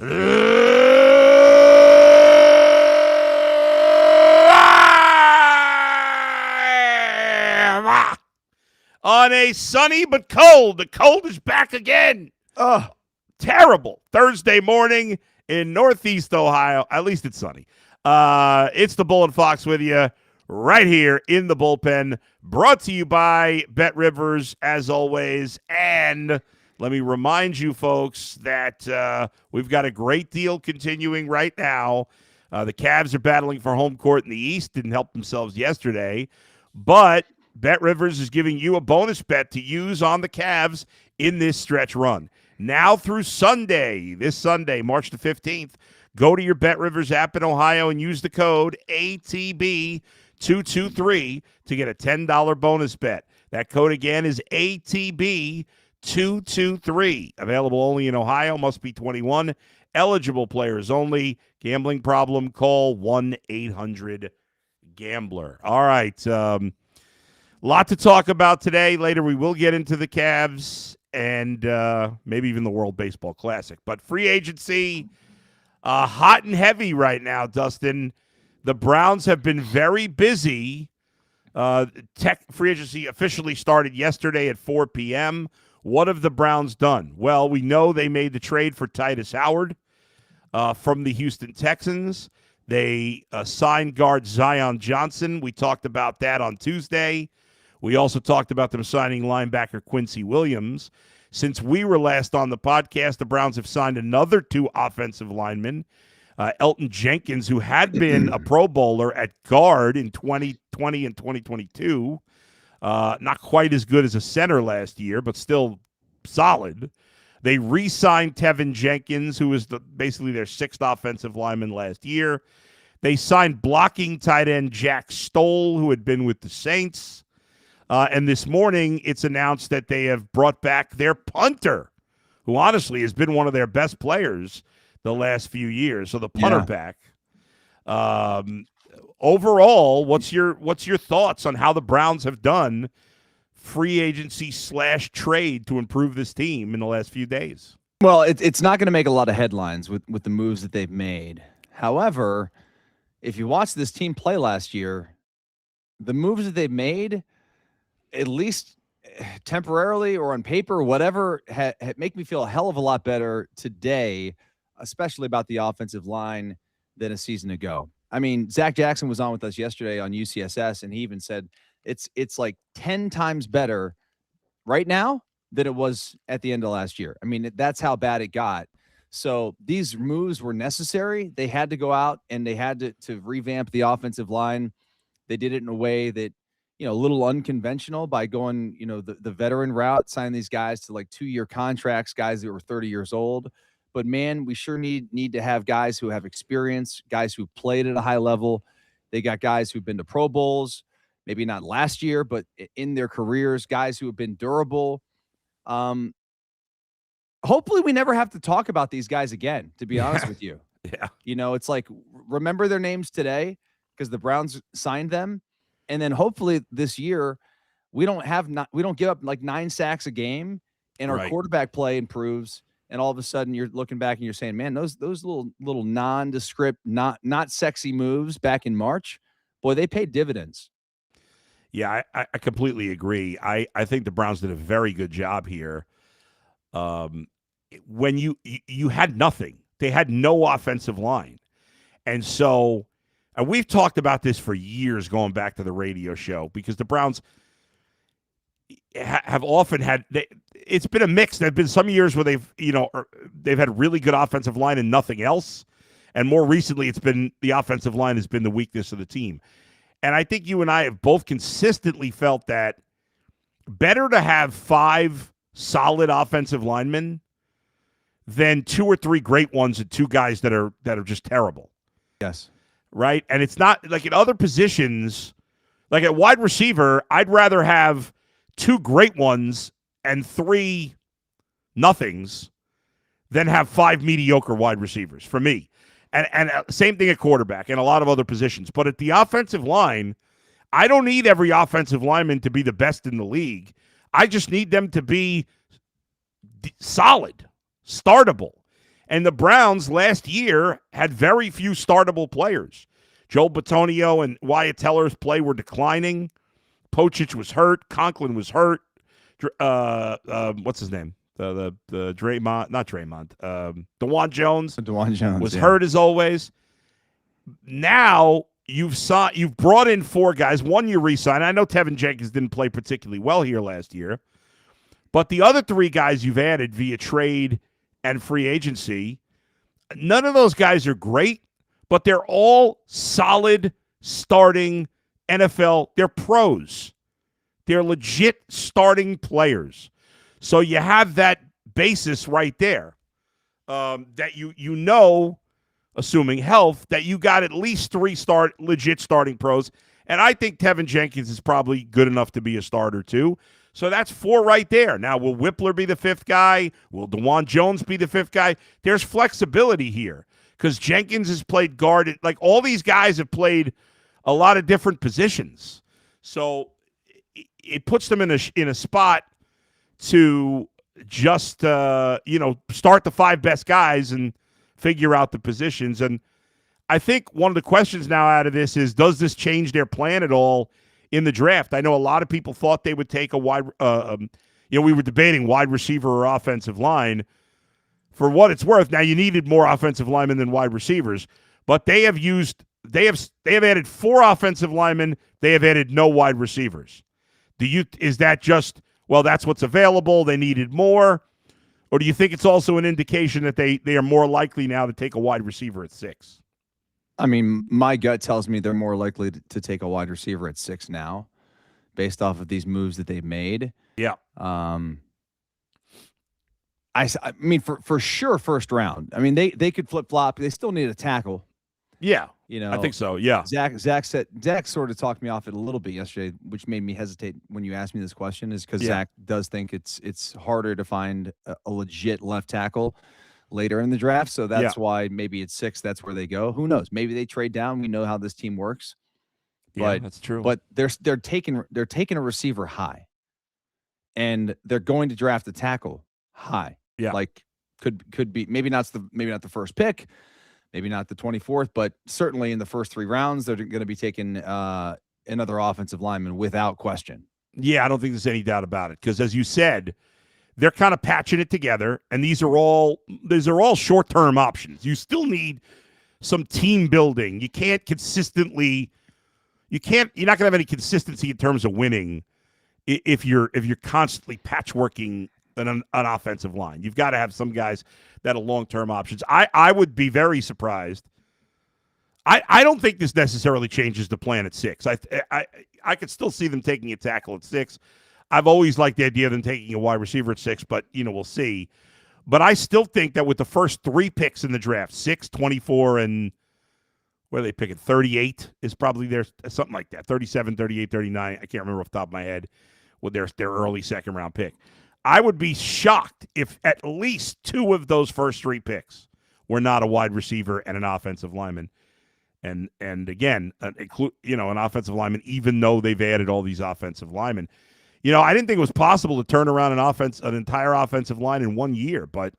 On a sunny but cold. The cold is back again. Oh, terrible Thursday morning in Northeast Ohio. At least it's sunny. It's the Bull and Fox with you right here in the bullpen, brought to you by Bet Rivers, as always. And let me remind you, folks, that we've got a great deal continuing right now. The Cavs are battling for home court in the East. Didn't help themselves yesterday. But Bet Rivers is giving you a bonus bet to use on the Cavs in this stretch run. Now through Sunday, this Sunday, March the 15th, go to your Bet Rivers app in Ohio and use the code ATB223 to get a $10 bonus bet. That code again is ATB223. Available only in Ohio, must be 21. Eligible players only. Gambling problem, call 1-800-GAMBLER. All right. Lot to talk about today. Later we will get into the Cavs and maybe even the World Baseball Classic. But free agency, hot and heavy right now, Dustin. The Browns have been very busy. Free agency officially started yesterday at 4 p.m. What have the Browns done? Well, we know they made the trade for Titus Howard from the Houston Texans. They signed guard Zion Johnson. We talked about that on Tuesday. We also talked about them signing linebacker Quincy Williams. Since we were last on the podcast, the Browns have signed another 2 offensive linemen. Elton Jenkins, who had been a Pro Bowler at guard in 2020 and 2022. Not quite as good as a center last year, but still solid. They re-signed Tevin Jenkins, who was basically their 6th offensive lineman last year. They signed blocking tight end Jack Stoll, who had been with the Saints. And this morning, it's announced that they have brought back their punter, who honestly has been one of their best players the last few years. So the punter back. Overall, what's your thoughts on how the Browns have done free agency / trade to improve this team in the last few days? Well, it's not going to make a lot of headlines with the moves that they've made. However, if you watch this team play last year, the moves that they've made, at least temporarily or on paper, whatever, make me feel a hell of a lot better today, especially about the offensive line, than a season ago. I mean, Zach Jackson was on with us yesterday on UCSS, and he even said it's like 10 times better right now than it was at the end of last year. I mean, that's how bad it got. So these moves were necessary. They had to go out and they had to revamp the offensive line. They did it in a way that, a little unconventional by going, the veteran route, signing these guys to like 2-year contracts, guys that were 30 years old. But man, we sure need to have guys who have experience, guys who played at a high level. They got guys who've been to Pro Bowls, maybe not last year, but in their careers, guys who have been durable. Hopefully we never have to talk about these guys again, to be honest with you. Yeah. It's like, remember their names today because the Browns signed them. And then hopefully this year we don't give up like 9 sacks a game and our quarterback play improves. And all of a sudden you're looking back and you're saying, man, those little nondescript, not sexy moves back in March, boy, they paid dividends. Yeah, I completely agree. I think the Browns did a very good job here. When you had nothing, they had no offensive line. And so, and we've talked about this for years going back to the radio show because the Browns have often had it's been a mix. There have been some years where they've had really good offensive line and nothing else. And more recently, it's been the offensive line has been the weakness of the team. And I think you and I have both consistently felt that better to have 5 solid offensive linemen than 2 or 3 great ones and 2 guys that are just terrible. Yes. Right? And it's not like in other positions, like at wide receiver, I'd rather have 2 great ones and 3 nothings than have 5 mediocre wide receivers for me. And same thing at quarterback and a lot of other positions. But at the offensive line, I don't need every offensive lineman to be the best in the league. I just need them to be solid, startable. And the Browns last year had very few startable players. Joel Bitonio and Wyatt Teller's play were declining. Pochich was hurt. Conklin was hurt. What's his name? The Draymond, not Draymond. DeJuan Jones. DeJuan Jones was hurt as always. Now you've brought in 4 guys. One you re-signed. I know Tevin Jenkins didn't play particularly well here last year, but the other 3 guys you've added via trade and free agency, none of those guys are great, but they're all solid starting NFL. They're pros. They're legit starting players. So you have that basis right there that you know, assuming health, that you got at least 3 legit starting pros. And I think Tevin Jenkins is probably good enough to be a starter too. So that's 4 right there. Now, will Whippler be the 5th guy? Will DeJuan Jones be the 5th guy? There's flexibility here because Jenkins has played guard. Like all these guys have played a lot of different positions. So it puts them in a spot to just, start the 5 best guys and figure out the positions. And I think one of the questions now out of this is, does this change their plan at all in the draft? I know a lot of people thought they would take a wide, we were debating wide receiver or offensive line. For what it's worth, now you needed more offensive linemen than wide receivers, but they have added 4 offensive linemen. They have added no wide receivers. Is that just, well, that's what's available, they needed more? Or do you think it's also an indication that they are more likely now to take a wide receiver at 6? I mean, my gut tells me they're more likely to take a wide receiver at 6 now, based off of these moves that they've made. Yeah. I mean, for sure, first round. I mean, they could flip flop. They still need a tackle. Yeah. I think so. Yeah. Zach sort of talked me off it a little bit yesterday, which made me hesitate when you asked me this question, is because Zach does think it's harder to find a legit left tackle later in the draft. So that's why maybe it's 6. That's where they go. Who knows? Maybe they trade down. We know how this team works. Yeah, that's true. But they're taking a receiver high, and they're going to draft a tackle high. Yeah. Like could be maybe not the first pick, maybe not the 24th, but certainly in the first 3 rounds, they're going to be taking another offensive lineman without question. Yeah, I don't think there's any doubt about it. Because as you said, they're kind of patching it together, and these are all short-term options. You still need some team building. You're not going to have any consistency in terms of winning if you're constantly patchworking an offensive line. You've got to have some guys that are long-term options. I would be very surprised. I don't think this necessarily changes the plan at 6. I could still see them taking a tackle at 6. I've always liked the idea of them taking a wide receiver at 6, but we'll see. But I still think that with the first 3 picks in the draft, 6, 24, and where are they picking? 38 is probably there, something like that. 37, 38, 39. I can't remember off the top of my head with their early second-round pick. I would be shocked if at least 2 of those first 3 picks were not a wide receiver and an offensive lineman. And again, an offensive lineman, even though they've added all these offensive linemen. I didn't think it was possible to turn around an entire offensive line in 1 year, but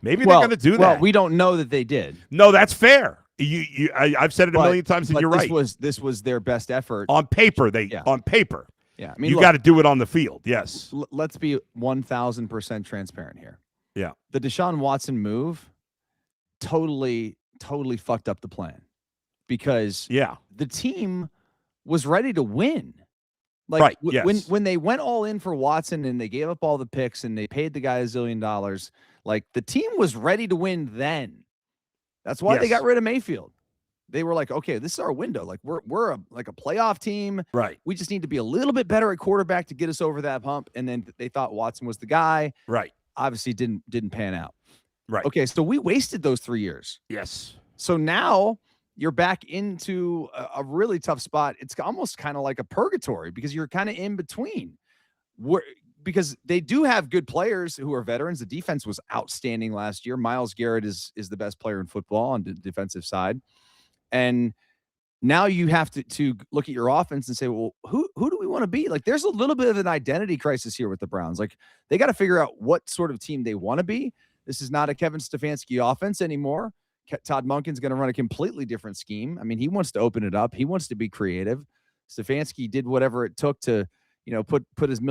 maybe they're going to do that. Well, we don't know that they did. No, that's fair. I've said it a million times, and you're right. This was their best effort on paper. On paper. Yeah, I mean, you got to do it on the field. Yes. Let's be 1,000% transparent here. Yeah. The Deshaun Watson move totally fucked up the plan, because the team was ready to win. Like right. Yes. when they went all in for Watson and they gave up all the picks and they paid the guy $1 zillion, like the team was ready to win then. That's why they got rid of Mayfield. They were like, okay, this is our window. Like we're a playoff team. Right. We just need to be a little bit better at quarterback to get us over that hump. And then they thought Watson was the guy. Right. Obviously didn't pan out. Right. Okay, so we wasted those 3 years. Yes. So now you're back into a really tough spot. It's almost kind of like a purgatory, because you're kind of in between. Because they do have good players who are veterans. The defense was outstanding last year. Myles Garrett is the best player in football on the defensive side. And now you have to look at your offense and say, well, who do we want to be? Like, there's a little bit of an identity crisis here with the Browns. Like, they got to figure out what sort of team they want to be. This is not a Kevin Stefanski offense anymore. Todd Monken's going to run a completely different scheme. I mean, he wants to open it up. He wants to be creative. Stefanski did whatever it took to, put a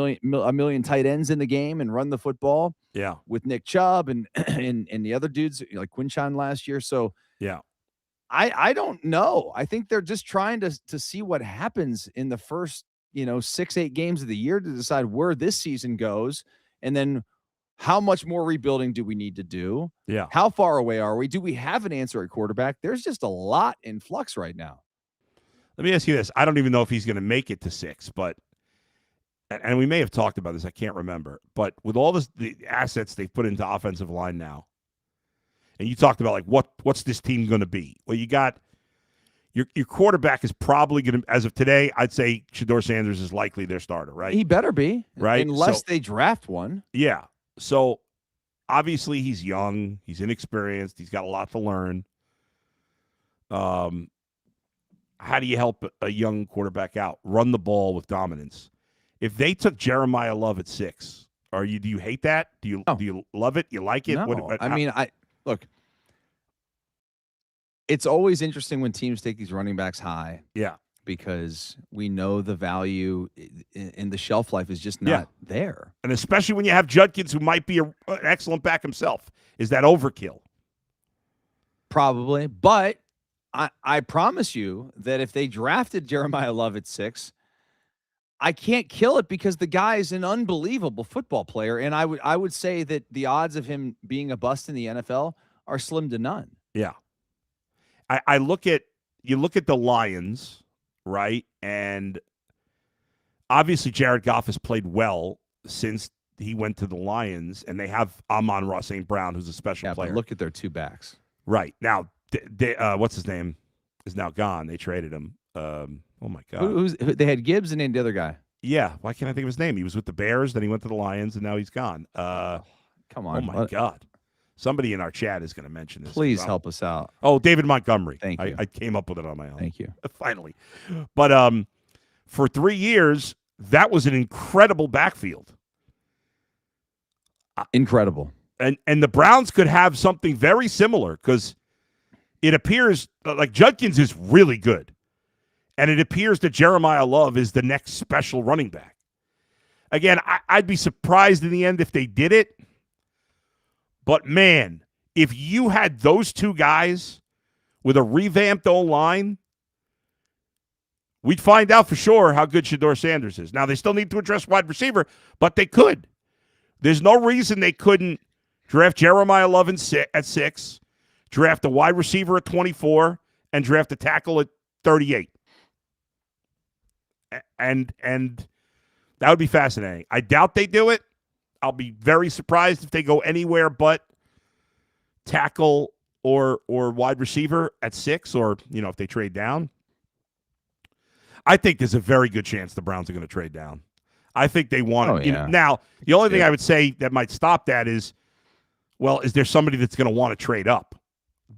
million tight ends in the game and run the football. Yeah. With Nick Chubb and and the other dudes like Quinshon last year. So yeah, I don't know. I think they're just trying to see what happens in the first 6-8 games of the year to decide where this season goes, and then how much more rebuilding do we need to do? Yeah. How far away are we? Do we have an answer at quarterback? There's just a lot in flux right now. Let me ask you this. I don't even know if he's going to make it to 6, but and we may have talked about this. I can't remember. But with all the assets they've put into offensive line now, and you talked about, like, what's this team going to be? Well, you got your quarterback is probably going to, as of today, I'd say Shedeur Sanders is likely their starter, right? He better be. Right? Unless they draft one. Yeah. So, obviously, he's young. He's inexperienced. He's got a lot to learn. How do you help a young quarterback out? Run the ball with dominance. If they took Jeremiah Love at 6, do you hate that? Do you love it? You like it? No. Look. It's always interesting when teams take these running backs high. Yeah. Because we know the value in the shelf life is just not there. And especially when you have Judkins, who might be an excellent back himself. Is that overkill? Probably. But I promise you that if they drafted Jeremiah Love at 6, I can't kill it because the guy is an unbelievable football player. And I would say that the odds of him being a bust in the NFL are slim to none. Yeah. You look at the Lions, right? And obviously Jared Goff has played well since he went to the Lions, and they have Amon-Ra St. Brown, who's a special player. But look at their two backs. Right. Now, what's his name is now gone. They traded him. Oh, my God. They had Gibbs and then the other guy. Yeah. Why can't I think of his name? He was with the Bears, then he went to the Lions, and now he's gone. Come on. Oh, my God. Somebody in our chat is going to mention this. Please help us out. Oh, David Montgomery. Thank you. I came up with it on my own. Thank you. Finally. But for 3 years, that was an incredible backfield. Incredible. And the Browns could have something very similar because it appears like Judkins is really good. And it appears that Jeremiah Love is the next special running back. Again, I'd be surprised in the end if they did it. But, man, if you had those two guys with a revamped O-line, we'd find out for sure how good Shedeur Sanders is. Now, they still need to address wide receiver, but they could. There's no reason they couldn't draft Jeremiah Love at 6, draft a wide receiver at 24, and draft a tackle at 38. And that would be fascinating. I doubt they do it. I'll be very surprised if they go anywhere but tackle or wide receiver at 6, or, if they trade down. I think there's a very good chance the Browns are going to trade down. I think they want to. Now, the only thing I would say that might stop that is, well, is there somebody that's going to want to trade up?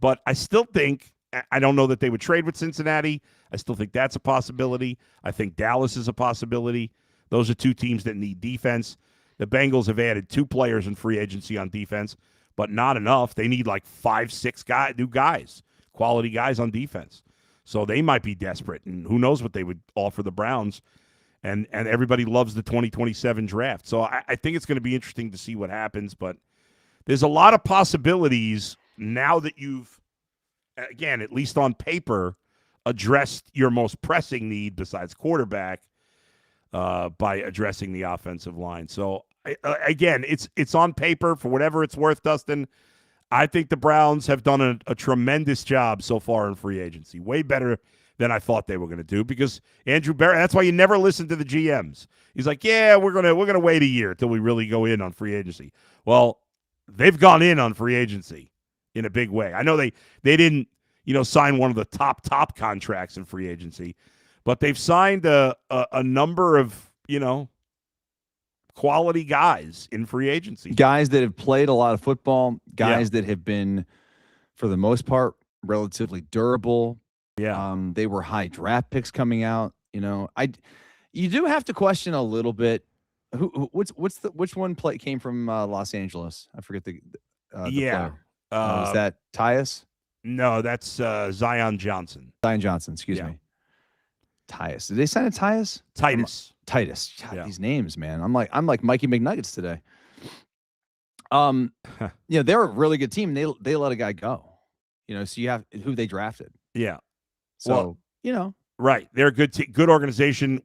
But I still think, I don't know that they would trade with Cincinnati. I still think that's a possibility. I think Dallas is a possibility. Those are two teams that need defense. The Bengals have added 2 players in free agency on defense, but not enough. They need like 5-6 new guys, quality guys on defense. So they might be desperate, and who knows what they would offer the Browns. And everybody loves the 2027 draft. So I think it's going to be interesting to see what happens. But there's a lot of possibilities now that you've, again, at least on paper, addressed your most pressing need besides quarterback by addressing the offensive line. So, again, it's on paper for whatever it's worth, Dustin. I think the Browns have done a tremendous job so far in free agency, way better than I thought they were going to do, because Andrew Barry, that's why you never listen to the GMs. He's like, yeah, we're gonna wait a year till we really go in on free agency. Well, they've gone in on free agency in a big way. I know they didn't, sign one of the top contracts in free agency, but they've signed a number of, quality guys in free agency. Guys that have played a lot of football, guys that have been, for the most part, relatively durable. Yeah. They were high draft picks coming out. You do have to question a little bit. Which one came from Los Angeles? I forget the Yeah. player? Is that Tyus? No, that's Zion Johnson. Zion Johnson, excuse me. Tyus. Did they sign a Tyus? Titus. Titus. God, Yeah. these names, man. I'm like Mikey McNuggets today. They're a really good team. They let a guy go. So you have who they drafted. Yeah. So, right. They're a good organization.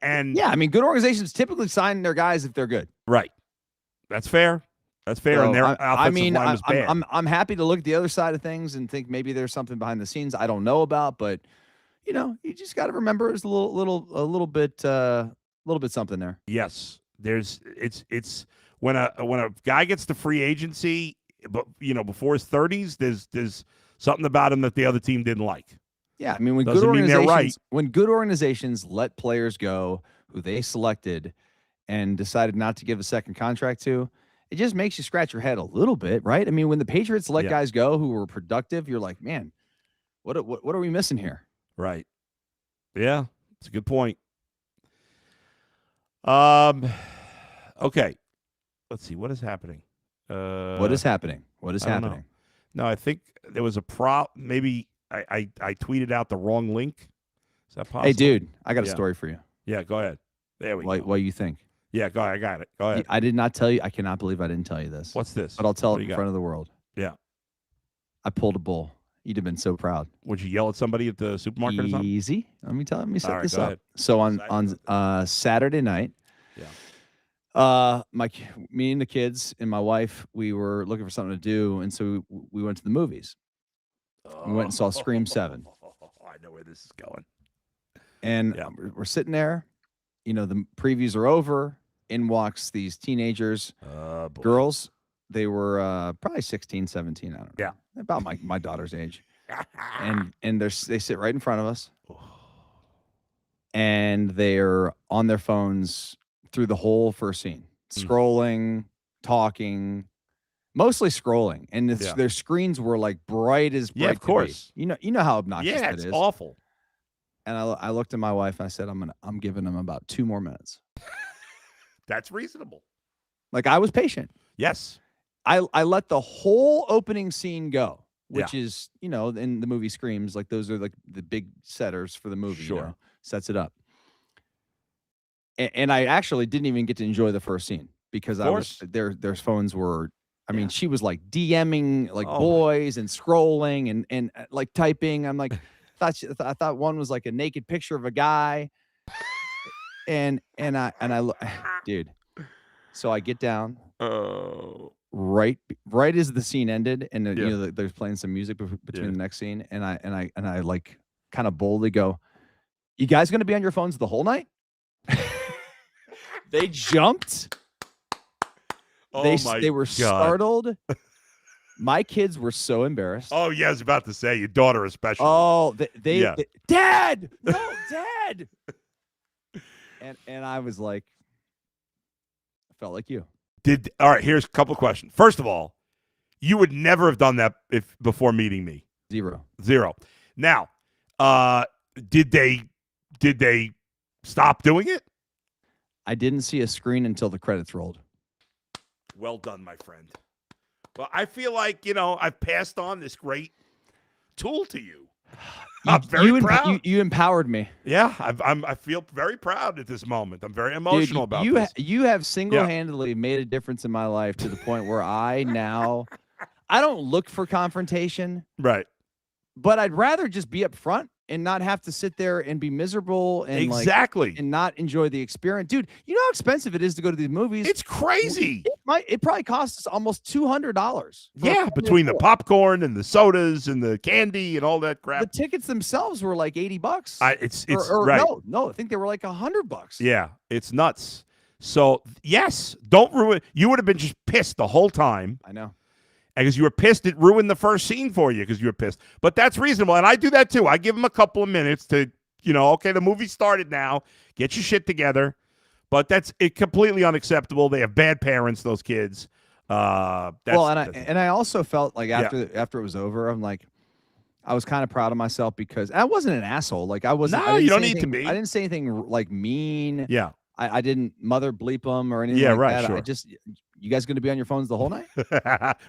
And yeah, I mean, good organizations typically sign their guys if they're good. Right. That's fair. That's fair. So, And their offensive line was bad. I'm happy to look at the other side of things and think maybe there's something behind the scenes I don't know about, but you just got to remember it's a little bit something there. Yes. It's when a guy gets to free agency, but before his 30s, there's something about him that the other team didn't like. Yeah, I mean, when good organizations let players go who they selected and decided not to give a second contract to, it just makes you scratch your head a little bit, right? I mean, when the Patriots let guys go who were productive, you're like, man, what are we missing here? Right. Yeah, it's a good point. Okay. Let's see. What is happening? What is happening? What is happening? No, I think there was a maybe I tweeted out the wrong link. Is that possible? Hey, dude, I got a story for you. Yeah, go ahead. There we go. What you think? Yeah, go ahead. I got it. Go ahead. I did not tell you. I cannot believe I didn't tell you this. What's this? But I'll tell it in front of the world. Yeah. I pulled a bull. You'd have been so proud. Would you yell at somebody at the supermarket or something? Easy. Let me set this up. Ahead. So on Saturday night, me and the kids and my wife, we were looking for something to do, and so we went to the movies. We went and saw Scream 7. I know where this is going. And we're sitting there. The previews are over. In walks these teenagers, girls. They were probably 16, 17. I don't know. Yeah. About my daughter's age. and they sit right in front of us. And they're on their phones through the whole first scene, scrolling, talking, mostly scrolling. And their screens were like bright as bright. Yeah, of course. You know how obnoxious that is. Yeah, it's awful. And I looked at my wife and I said, I'm giving them about 2 more minutes. That's reasonable. Like, I was patient. Yes. I let the whole opening scene go, which is, in the movie Screams, like those are like the big setters for the movie. Sure. Sets it up. And I actually didn't even get to enjoy the first scene because their phones were, I mean, she was like DMing like boys and scrolling and like typing. I'm like, I thought one was like a naked picture of a guy. And I look, dude. So I get down. Oh. Right as the scene ended, and there's playing some music between the next scene, and I like kind of boldly go, "You guys going to be on your phones the whole night?" They jumped. They were startled. My kids were so embarrassed. Oh yeah, I was about to say your daughter especially. Oh, they Dad, no, Dad. And I was like, I felt like you. All right, here's a couple of questions. First of all, you would never have done that before meeting me. Zero. Now, did they stop doing it? I didn't see a screen until the credits rolled. Well done, my friend. Well, I feel like, I've passed on this great tool to you. I'm very proud. You empowered me. Yeah, I feel very proud at this moment. I'm very emotional about this. You have single-handedly made a difference in my life to the point where I don't look for confrontation. Right. But I'd rather just be up front and not have to sit there and be miserable and and not enjoy the experience. Dude, you know how expensive it is to go to these movies? It's crazy. It probably costs us almost $200. Yeah, between the popcorn and the sodas and the candy and all that crap. The tickets themselves were like $80. It's right. No, I think they were like $100. Yeah, it's nuts. So, yes, don't ruin. You would have been just pissed the whole time. I know. Because you were pissed, it ruined the first scene for you because you were pissed. But that's reasonable, and I do that too. I give them a couple of minutes to, okay, the movie started now. Get your shit together. But that's completely unacceptable. They have bad parents, those kids. And I also felt like after it was over, I'm like, I was kind of proud of myself because I wasn't an asshole. Like I wasn't. No, you don't need to be. I didn't say anything like mean. Yeah. I didn't mother bleep them or anything Yeah, like right, that. sure. I just, you guys going to be on your phones the whole night?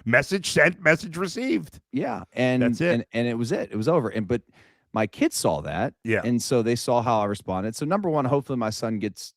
Message sent, message received. Yeah, and That's it. And it was it. It was over. But my kids saw that, Yeah. and so they saw how I responded. So number one, hopefully my son gets,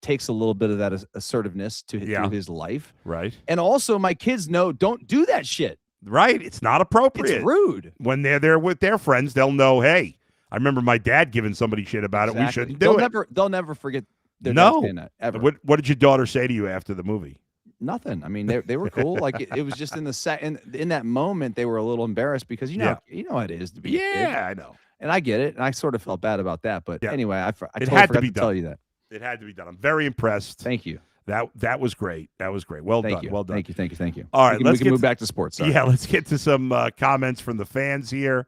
takes a little bit of that assertiveness through his life, Right. and also my kids know, don't do that shit. Right. It's not appropriate. It's rude. When they're there with their friends, they'll know, hey, I remember my dad giving somebody shit about it. We shouldn't do it. They'll never forget their dad saying that, ever. What did your daughter say to you after the movie? Nothing. I mean, they were cool. Like it was just in the in that moment they were a little embarrassed because you know how it is to be a kid. I know. And I get it, and I sort of felt bad about that. But anyway, I totally forgot to tell you that. It had to be done. I'm very impressed. Thank you. That was great. That was great. Well done. Well done. Thank you. All right, we can move back to sports. Sorry. Yeah, let's get to some comments from the fans here.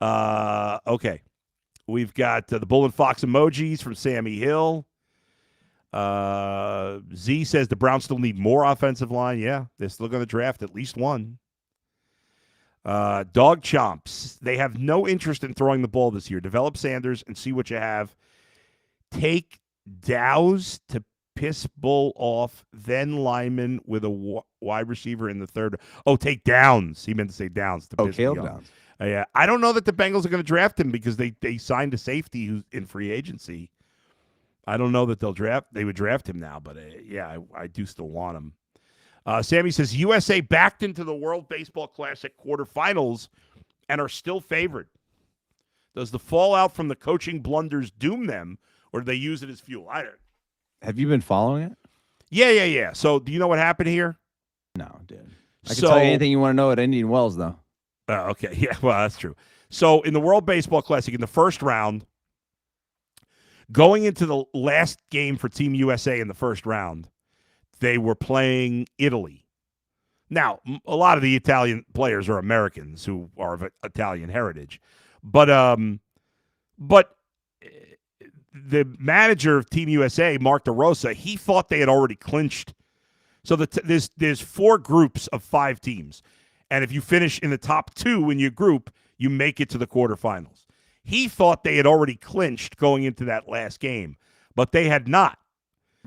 Okay. We've got the Bull and Fox emojis from Sammy Hill. Z says the Browns still need more offensive line. Yeah, they're still going to draft at least one. Dog Chomps. They have no interest in throwing the ball this year. Develop Sanders and see what you have. Take Dows to piss Bull off, then Lyman with a wide receiver in the third. Oh, take Downs. He meant to say Downs. To piss Caleb me off. Downs. Yeah, I don't know that the Bengals are going to draft him because they signed a safety who's in free agency. I don't know that they would draft him now, but I do still want him. Sammy says USA backed into the World Baseball Classic quarterfinals and are still favored. Does the fallout from the coaching blunders doom them, or do they use it as fuel? I don't. Have you been following it? Yeah. So do you know what happened here? No, dude. I can tell you anything you want to know at Indian Wells, though. Okay. Yeah, well, that's true. So in the World Baseball Classic, in the first round, going into the last game for Team USA in the first round, they were playing Italy. Now, a lot of the Italian players are Americans who are of Italian heritage. But the manager of Team USA, Mark DeRosa, he thought they had already clinched. So there's 4 groups of 5 teams. And if you finish in the top 2 in your group, you make it to the quarterfinals. He thought they had already clinched going into that last game, but they had not.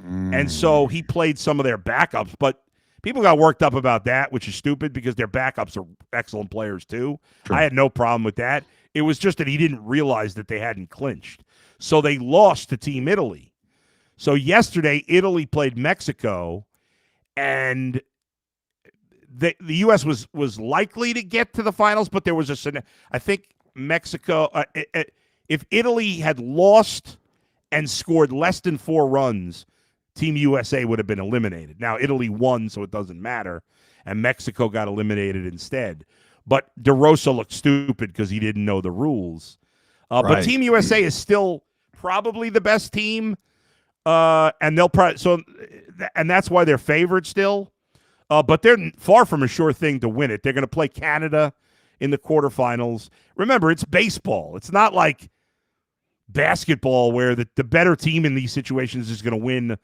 And so he played some of their backups, but people got worked up about that, which is stupid because their backups are excellent players too. True. I had no problem with that. It was just that he didn't realize that they hadn't clinched. So they lost to Team Italy. So yesterday, Italy played Mexico, and the U.S. was likely to get to the finals, but there was I think Mexico, if Italy had lost and scored less than 4 runs, Team USA would have been eliminated. Now, Italy won, so it doesn't matter, and Mexico got eliminated instead. But DeRosa looked stupid because he didn't know the rules. Right. But Team USA is still probably the best team, and they'll and that's why they're favored still. But they're far from a sure thing to win it. They're going to play Canada in the quarterfinals. Remember, it's baseball. It's not like basketball where the better team in these situations is going to win,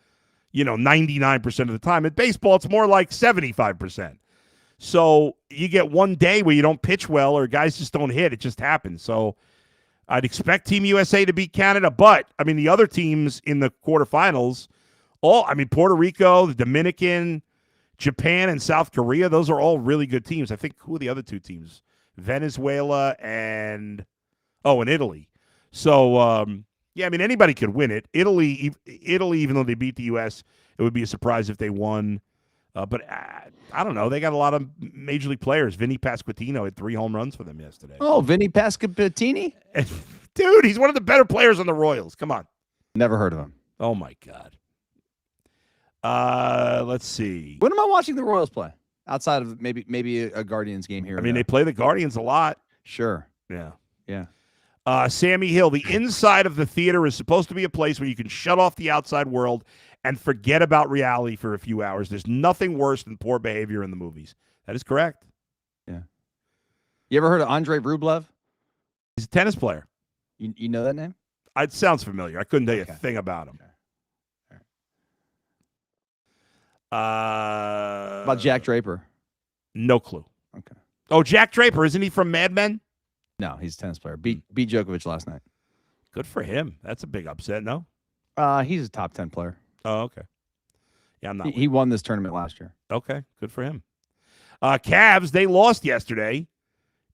99% of the time. At baseball, it's more like 75%. So you get one day where you don't pitch well or guys just don't hit. It just happens. So I'd expect Team USA to beat Canada. But, the other teams in the quarterfinals, Puerto Rico, the Dominican, Japan, and South Korea, those are all really good teams. I think, who are the other 2 teams? Venezuela and Italy. So, anybody could win it. Italy, even though they beat the U.S., it would be a surprise if they won. But I don't know. They got a lot of major league players. Vinny Pasquantino had 3 home runs for them yesterday. Oh, Vinny Pasquantini? Dude, he's one of the better players on the Royals. Come on. Never heard of him. Oh, my God. Let's see. When am I watching the Royals play? Outside of maybe a Guardians game here. They play the Guardians a lot. Sure. Yeah. Sammy Hill, the inside of the theater is supposed to be a place where you can shut off the outside world and forget about reality for a few hours. There's nothing worse than poor behavior in the movies. That is correct. Yeah. You ever heard of Andrei Rublev? He's a tennis player. You know that name? It sounds familiar. I couldn't tell you a thing about him. Okay. About Jack Draper? No clue. Okay. Oh, Jack Draper. Isn't he from Mad Men? No, he's a tennis player. Beat Djokovic last night. Good for him. That's a big upset, no? He's a top 10 player. Oh, okay. Yeah, I'm not. He won this tournament last year. Okay, good for him. Cavs, they lost yesterday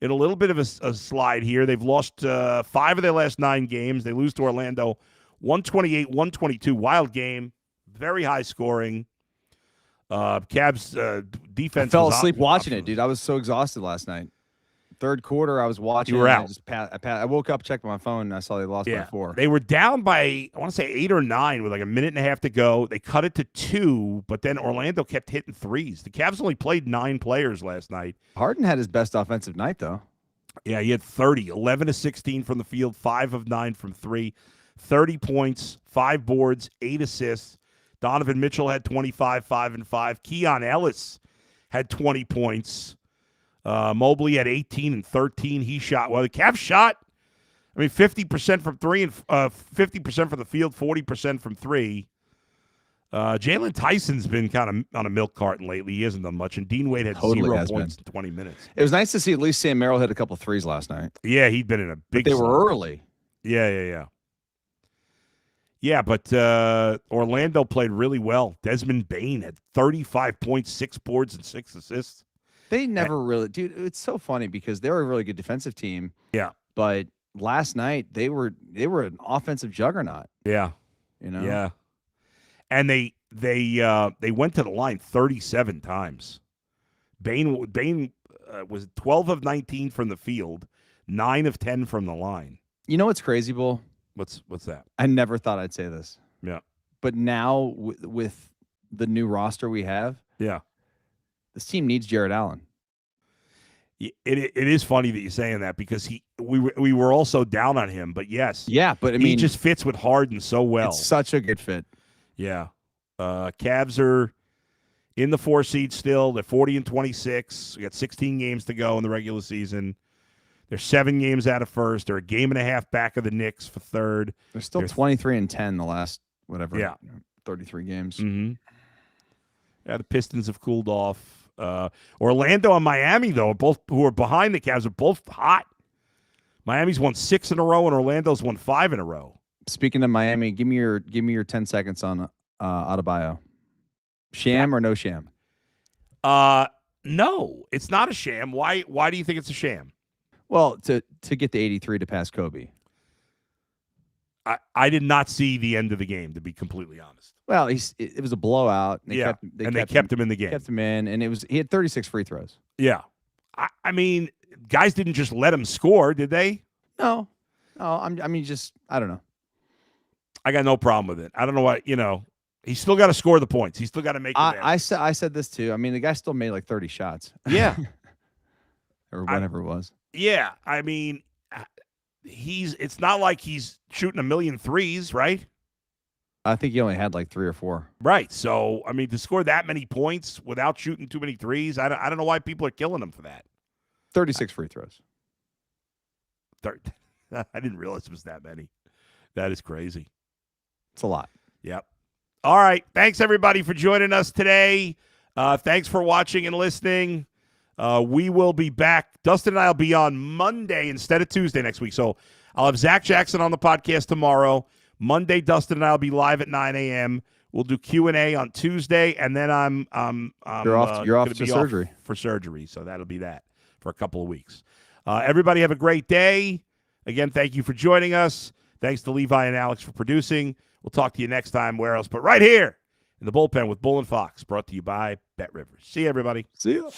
in a little bit of a slide here. They've lost 5 of their last 9 games. They lose to Orlando 128-122. Wild game. Very high scoring. Cavs defense. I fell was asleep watching it, dude. I was so exhausted last night. Third quarter, I was watching. You were out. I woke up, checked my phone, and I saw they lost by 4. They were down by, I want to say 8 or 9 with like a minute and a half to go. They cut it to 2, but then Orlando kept hitting threes. The Cavs only played 9 players last night. Harden had his best offensive night, though. Yeah, he had 30, 11 of 16 from the field, 5 of 9 from 3, 30 points, 5 boards, 8 assists. Donovan Mitchell had 25, 5 and 5. Keon Ellis had 20 points. Mobley had 18 and 13. He shot well. The Cavs shot, 50% from 3 and 50% from the field, 40% from 3. Jalen Tyson's been kind of on a milk carton lately. He hasn't done much. And Dean Wade had 0 points in 20 minutes. It was nice to see at least Sam Merrill hit a couple threes last night. Yeah, he'd been in a big. But they were early. Yeah. Yeah, but Orlando played really well. Desmond Bane had 35 points, 6 boards, and 6 assists. They never really, dude. It's so funny because they're a really good defensive team. Yeah, but last night they were an offensive juggernaut. Yeah, Yeah, and they went to the line 37 times. Bane was 12 of 19 from the field, 9 of 10 from the line. You know what's crazy, Bull? What's that? I never thought I'd say this. Yeah, but now with the new roster we have, yeah. This team needs Jared Allen. It is funny that you're saying that because we were also down on him, but yes. Yeah, but he just fits with Harden so well. It's such a good fit. Yeah. Cavs are in the 4 seed still. They're 40-26. We got 16 games to go in the regular season. They're 7 games out of first. They're a game and a half back of the Knicks for third. They're still 23-10 the last 33 games. Mm-hmm. Yeah, the Pistons have cooled off. Orlando and Miami, though, who are behind the Cavs, are both hot. Miami's won 6 in a row, and Orlando's won 5 in a row. Speaking of Miami, give me your 10 seconds on Adebayo. Sham or no sham? No, it's not a sham. Why do you think it's a sham? Well, to get to 83 to pass Kobe. I did not see the end of the game, to be completely honest. Well, it was a blowout. They kept him in the game. Kept him in, and he had 36 free throws. Yeah. I mean, guys didn't just let him score, did they? No. I don't know. I got no problem with it. I don't know what, he's still got to score the points. He's still got to make I said this too. I mean, the guy still made like 30 shots. Yeah. Or whatever it was. Yeah. I mean, it's not like he's shooting a million threes, right? I think he only had like 3 or 4. Right. So, I mean, to score that many points without shooting too many threes, I don't know why people are killing him for that. 36 free throws. I didn't realize it was that many. That is crazy. It's a lot. Yep. All right. Thanks, everybody, for joining us today. Thanks for watching and listening. We will be back. Dustin and I will be on Monday instead of Tuesday next week. So I'll have Zach Jackson on the podcast tomorrow. Monday, Dustin and I will be live at 9 a.m. We'll do Q&A on Tuesday, and then you're off to surgery. For surgery, so that'll be that for a couple of weeks. Everybody have a great day. Again, thank you for joining us. Thanks to Levi and Alex for producing. We'll talk to you next time. Where else but right here in the bullpen with Bull and Fox, brought to you by Bet Rivers. See you, everybody. See ya.